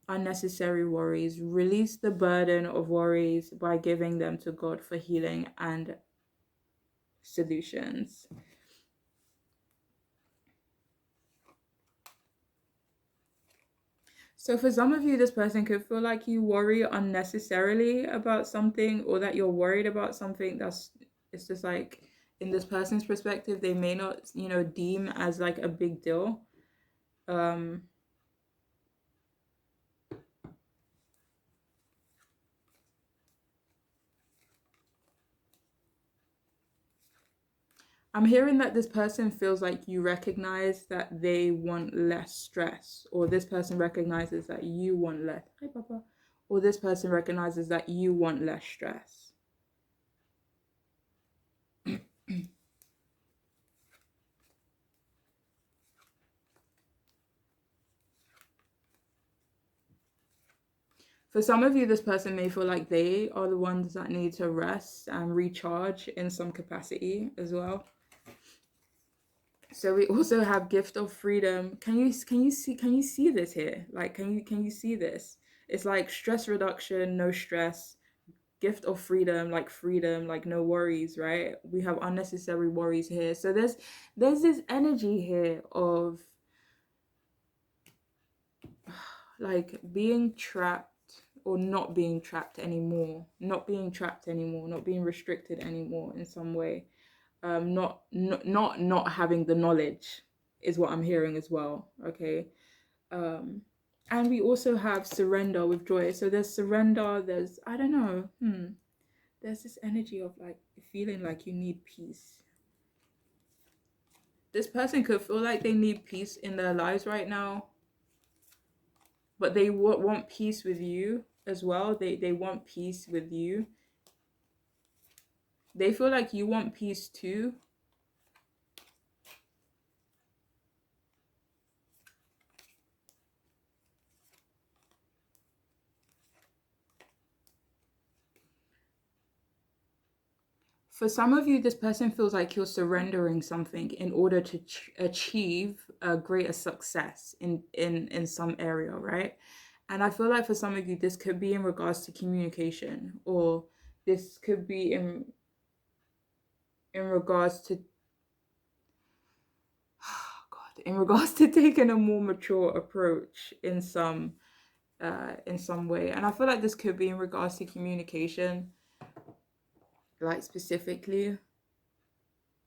Unnecessary worries. Release the burden of worries by giving them to God for healing and solutions. So for some of you, this person could feel like you worry unnecessarily about something, or that you're worried about something that's, it's just like, in this person's perspective, they may not, deem as like a big deal. I'm hearing that this person feels like you recognize that they want less stress, or this person recognizes that you want less. Hi, Papa. Or this person recognizes that you want less stress. For some of you, this person may feel like they are the ones that need to rest and recharge in some capacity as well. So we also have gift of freedom. Can you see this here? Like, can you see this? It's like stress reduction, no stress. Gift of freedom, like no worries, right? We have unnecessary worries here. So there's this energy here of like being trapped, or not being trapped anymore, not being restricted anymore in some way. Not having the knowledge is what I'm hearing as well. Okay. And we also have surrender with joy. So there's surrender, there's, I don't know, there's this energy of like feeling like you need peace. This person could feel like they need peace in their lives right now, but they want peace with you as well. They want peace with you. They feel like you want peace too. For some of you, this person feels like you're surrendering something in order to achieve a greater success in some area, right? And I feel like for some of you, this could be in regards to communication, or this could be in regards to in regards to taking a more mature approach in some way. And I feel like this could be in regards to communication, like specifically.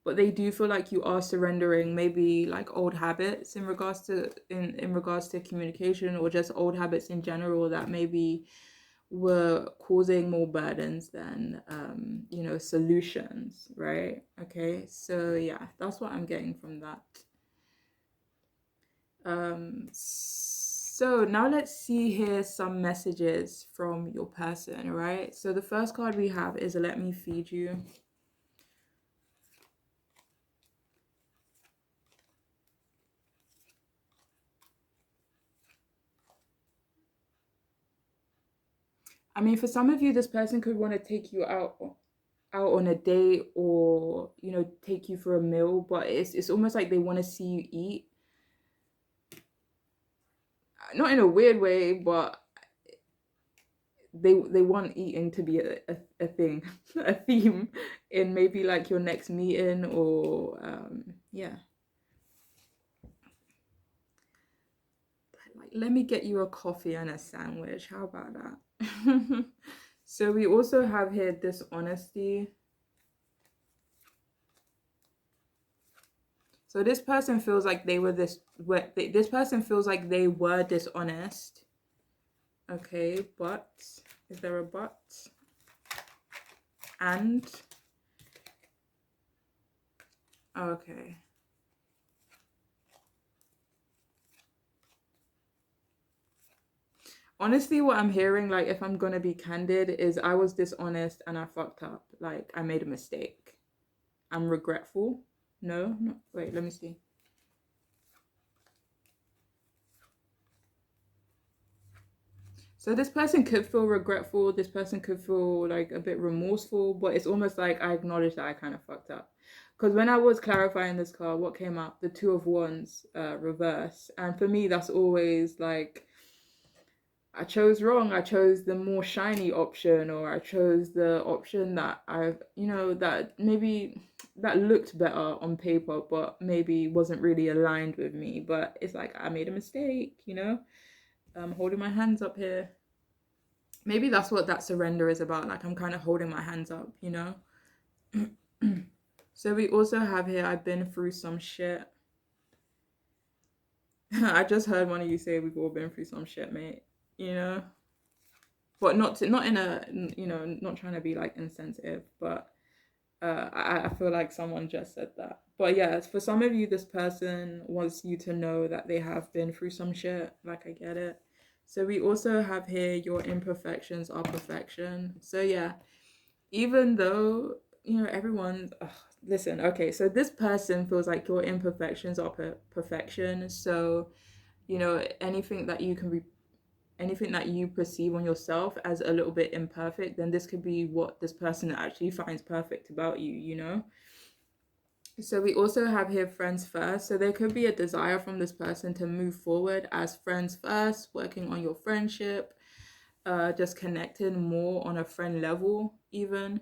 But they do feel like you are surrendering maybe like old habits in regards to in regards to communication, or just old habits in general that maybe were causing more burdens than solutions, right? Okay, so yeah, that's what I'm getting from that. So now let's see here some messages from your person, right? So the first card we have is let me feed you. I mean, for some of you, this person could want to take you out on a date, or take you for a meal, but it's almost like they want to see you eat, not in a weird way, but they want eating to be a thing, a theme in maybe like your next meeting, or yeah, like, let me get you a coffee and a sandwich, how about that? So we also have here dishonesty. So this person feels like this person feels like they were dishonest. Okay, but is there a but? And okay. Honestly, what I'm hearing, like, if I'm gonna be candid, is I was dishonest and I fucked up. Like, I made a mistake. I'm regretful. No, no, wait, let me see. So this person could feel regretful. This person could feel like a bit remorseful, but it's almost like I acknowledge that I kind of fucked up. Because when I was clarifying this card, what came up? The Two of Wands, reverse. And for me, that's always like, I chose wrong. I chose the more shiny option, or I chose the option that that maybe that looked better on paper, but maybe wasn't really aligned with me. But it's like I made a mistake. I'm holding my hands up here. Maybe that's what that surrender is about. Like I'm kind of holding my hands up. So we also have here, I've been through some shit. I just heard one of you say we've all been through some shit, mate. You know, but not in a not trying to be like insensitive, but I feel like someone just said that. But yeah, for some of you, this person wants you to know that they have been through some shit. Like I get it. So we also have here, your imperfections are perfection. So yeah, even though everyone, listen, okay, so this person feels like your imperfections are perfection. So anything that you can anything that you perceive on yourself as a little bit imperfect, then this could be what this person actually finds perfect about you. So we also have here friends first. So there could be a desire from this person to move forward as friends first, working on your friendship, just connecting more on a friend level even.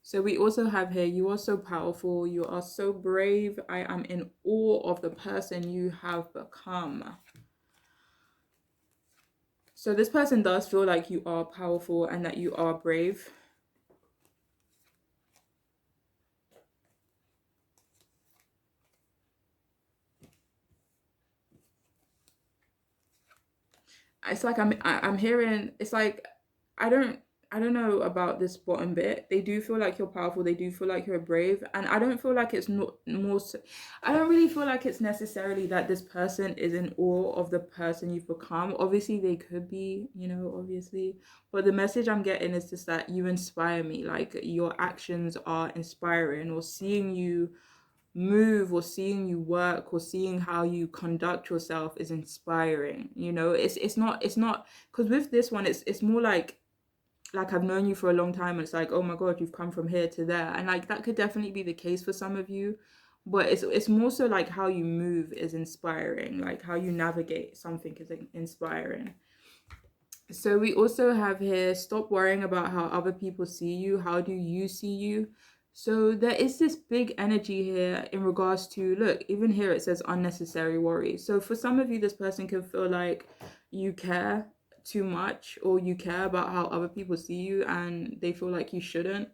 So we also have here, you are so powerful, you are so brave. I am in awe of the person you have become. So this person does feel like you are powerful and that you are brave. It's like I'm hearing, it's like I don't I don't know about this bottom bit. They do feel like you're powerful. They do feel like you're brave, and I don't feel like it's not more. I don't really feel like it's necessarily that this person is in awe of the person you've become. Obviously, they could be, obviously, but the message I'm getting is just that you inspire me. Like your actions are inspiring, or seeing you move, or seeing you work, or seeing how you conduct yourself is inspiring. It's not because with this one, it's more like I've known you for a long time, and it's like, oh my god, you've come from here to there, and like that could definitely be the case for some of you, but it's more so like how you move is inspiring, like how you navigate something is inspiring. So we also have here, stop worrying about how other people see you. How do you see you? So there is this big energy here in regards to, look, even here it says unnecessary worry. So for some of you, this person can feel like you care too much, or you care about how other people see you, and they feel like you shouldn't.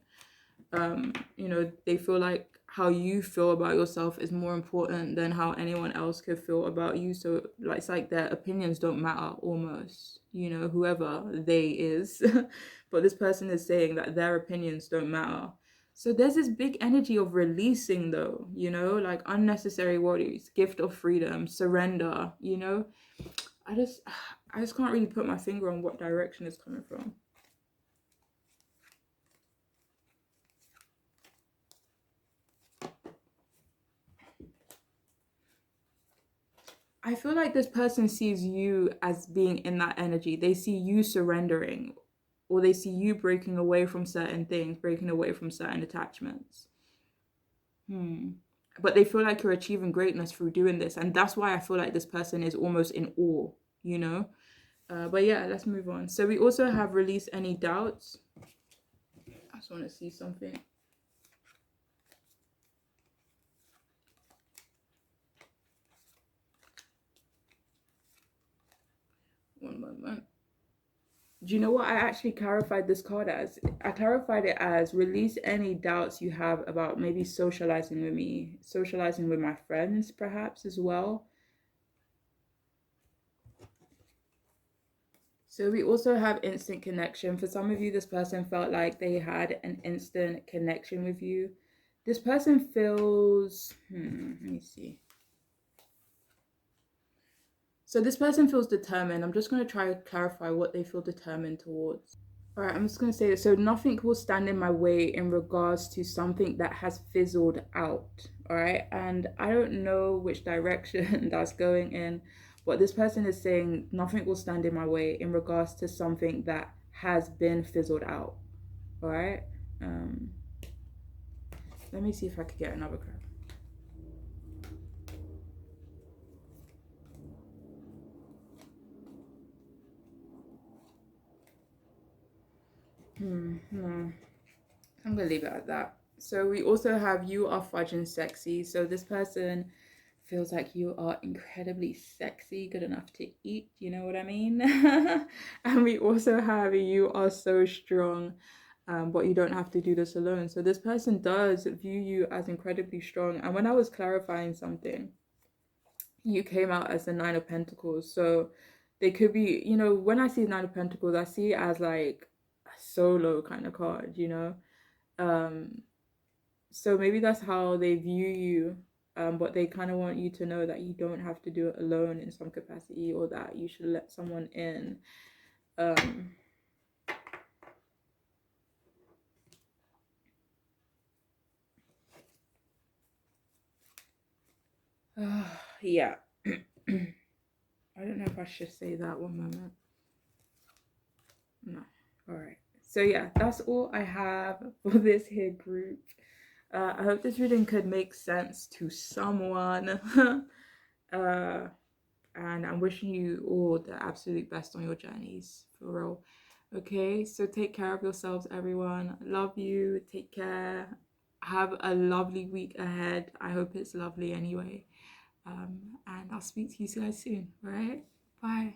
They feel like how you feel about yourself is more important than how anyone else could feel about you. So like it's like their opinions don't matter almost, whoever they is. But this person is saying that their opinions don't matter. So there's this big energy of releasing though, like unnecessary worries, gift of freedom, surrender. I just I just can't really put my finger on what direction it's coming from. I feel like this person sees you as being in that energy. They see you surrendering, or they see you breaking away from certain things, breaking away from certain attachments. But they feel like you're achieving greatness through doing this. And that's why I feel like this person is almost in awe, you know? But yeah, let's move on. So we also have release any doubts. I just want to see something. One moment. Do you know what I actually clarified this card as? I clarified it as release any doubts you have about maybe socializing with me, socializing with my friends, perhaps as well. So we also have instant connection. For some of you, this person felt like they had an instant connection with you. This person feels, let me see. So this person feels determined. I'm just going to try to clarify what they feel determined towards. All right, I'm just going to say it. So nothing will stand in my way in regards to something that has fizzled out. All right. And I don't know which direction that's going in, but this person is saying nothing will stand in my way in regards to something that has been fizzled out. All right. Um, Let me see if I could get another card. No. I'm gonna leave it at that. So we also have you are fudging sexy. So this person feels like you are incredibly sexy, good enough to eat, you know what I mean? And we also have you are so strong, but you don't have to do this alone. So this person does view you as incredibly strong. And when I was clarifying something, you came out as the Nine of Pentacles. So they could be, you know, when I see Nine of Pentacles, I see it as like a solo kind of card, you know? Um, so maybe that's how they view you, but they kind of want you to know that you don't have to do it alone in some capacity, or that you should let someone in. Um, yeah. I don't know if I should say that one moment. No. All right. So yeah, that's all I have for this here group. I hope this reading could make sense to someone. uh, and I'm wishing you all the absolute best on your journeys, for real. Okay, so take care of yourselves, everyone. Love you. Take care. Have a lovely week ahead. I hope it's lovely anyway. And I'll speak to you guys soon. All right? Bye.